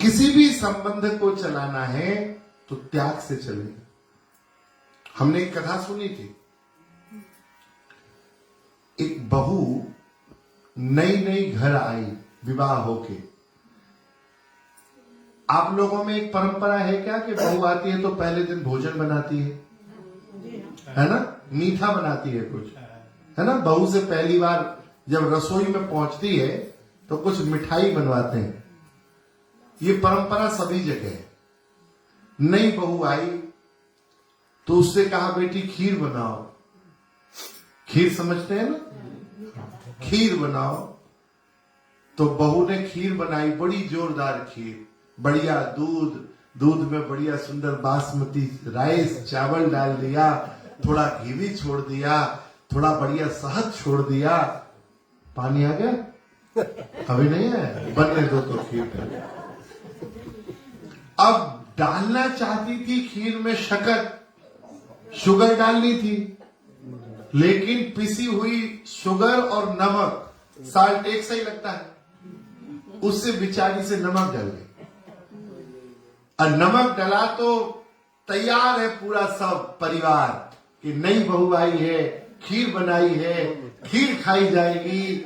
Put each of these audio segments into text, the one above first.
किसी भी संबंध को चलाना है तो त्याग से चलेगा। हमने एक कथा सुनी थी, एक बहू नई नई घर आई विवाह होके। आप लोगों में एक परंपरा है क्या कि बहू आती है तो पहले दिन भोजन बनाती है ना, मीठा बनाती है कुछ, है ना। बहू से पहली बार जब रसोई में पहुंचती है तो कुछ मिठाई बनवाते हैं। ये परंपरा सभी जगह है। नई बहू आई तो उससे कहा बेटी खीर बनाओ। खीर समझते हैं ना, खीर बनाओ। तो बहू ने खीर बनाई, बड़ी जोरदार खीर, बढ़िया दूध में बढ़िया सुंदर बासमती राइस चावल डाल दिया, थोड़ा घी भी छोड़ दिया, थोड़ा बढ़िया शहद छोड़ दिया। पानी आ गया? अभी नहीं है, बनने दो तो खीर डाल। अब डालना चाहती थी खीर में शक्कर, शुगर डालनी थी, लेकिन पिसी हुई शुगर और नमक, साल्ट एक सही लगता है, उससे बेचारी से नमक डल गई। और नमक डला तो तैयार है पूरा सब परिवार कि नई बहू आई है, खीर बनाई है, खीर खाई जाएगी।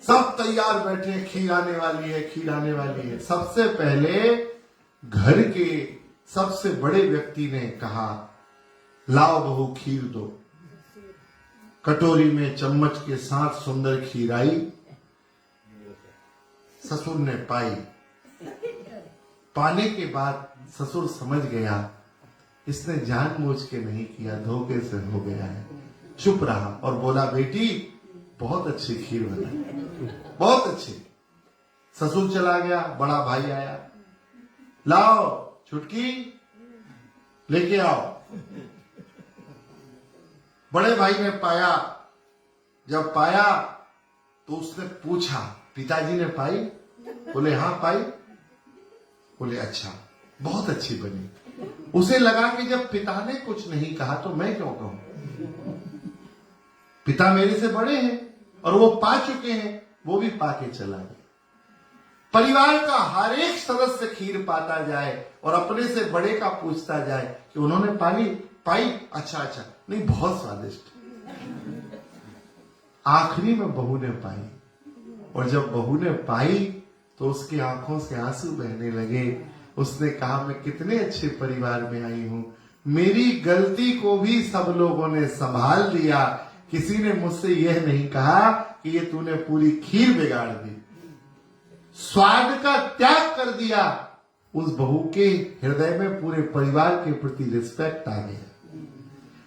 सब तैयार बैठे, खीर आने वाली है, खीर आने वाली है। सबसे पहले घर के सबसे बड़े व्यक्ति ने कहा, लाओ बहू खीर दो। कटोरी में चम्मच के साथ सुंदर खीर आई। ससुर ने पाई। पाने के बाद ससुर समझ गया इसने जानबूझ के नहीं किया, धोखे से हो गया है। चुप रहा और बोला, बेटी बहुत अच्छी खीर बनाई, बहुत अच्छी। ससुर चला गया, बड़ा भाई आया, लाओ छुटकी लेके आओ। बड़े भाई ने पाया, जब पाया तो उसने पूछा, पिताजी ने पाई? बोले हाँ पाई। बोले अच्छा, बहुत अच्छी बनी। उसे लगा कि जब पिता ने कुछ नहीं कहा तो मैं क्यों कहूं, पिता मेरे से बड़े हैं और वो पा चुके हैं, वो भी पाके चला गया। परिवार का हर एक सदस्य खीर पाता जाए और अपने से बड़े का पूछता जाए कि उन्होंने पाई? अच्छा, नहीं बहुत स्वादिष्ट। आखिरी में बहू ने पाई, और जब बहू ने पाई तो उसकी आंखों से आंसू बहने लगे। उसने कहा, मैं कितने अच्छे परिवार में आई हूं, मेरी गलती को भी सब लोगों ने संभाल लिया, किसी ने मुझसे यह नहीं कहा कि ये तूने पूरी खीर बिगाड़ दी। स्वाद का त्याग कर दिया। उस बहू के हृदय में पूरे परिवार के प्रति रिस्पेक्ट आ गया।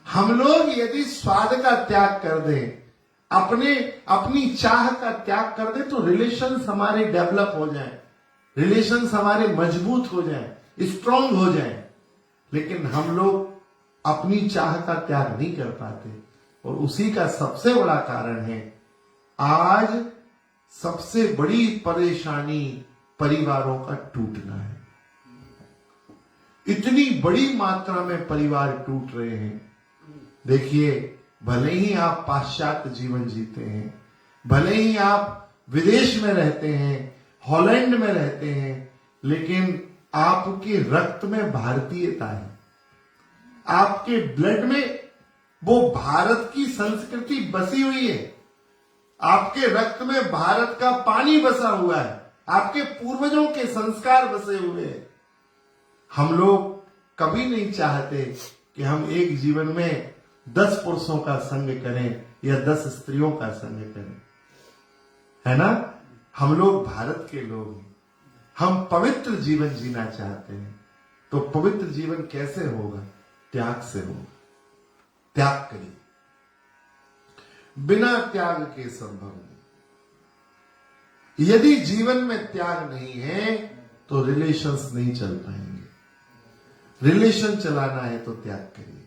हम लोग यदि स्वाद का त्याग कर दें, अपनी चाह का त्याग कर दें, तो रिलेशंस हमारे डेवलप हो जाएं, रिलेशंस हमारे मजबूत हो जाएं, स्ट्रांग हो जाएं। लेकिन हम लोग अपनी चाह का त्याग नहीं कर पाते, और उसी का सबसे बड़ा कारण है आज सबसे बड़ी परेशानी परिवारों का टूटना है। इतनी बड़ी मात्रा में परिवार टूट रहे हैं। देखिए, भले ही आप पाश्चात्य जीवन जीते हैं, भले ही आप विदेश में रहते हैं, हॉलैंड में रहते हैं, लेकिन आपके रक्त में भारतीयता है, आपके ब्लड में वो भारत की संस्कृति बसी हुई है, आपके रक्त में भारत का पानी बसा हुआ है, आपके पूर्वजों के संस्कार बसे हुए हैं। हम लोग कभी नहीं चाहते कि हम एक जीवन में 10 पुरुषों का संग करें या 10 स्त्रियों का संग करें, है ना। हम लोग भारत के लोग हैं, हम पवित्र जीवन जीना चाहते हैं। तो पवित्र जीवन कैसे होगा? त्याग से होगा। त्याग करिए, बिना त्याग के संभव नहीं। यदि जीवन में त्याग नहीं है तो रिलेशंस नहीं चल पाएंगे। रिलेशन चलाना है तो त्याग करिए।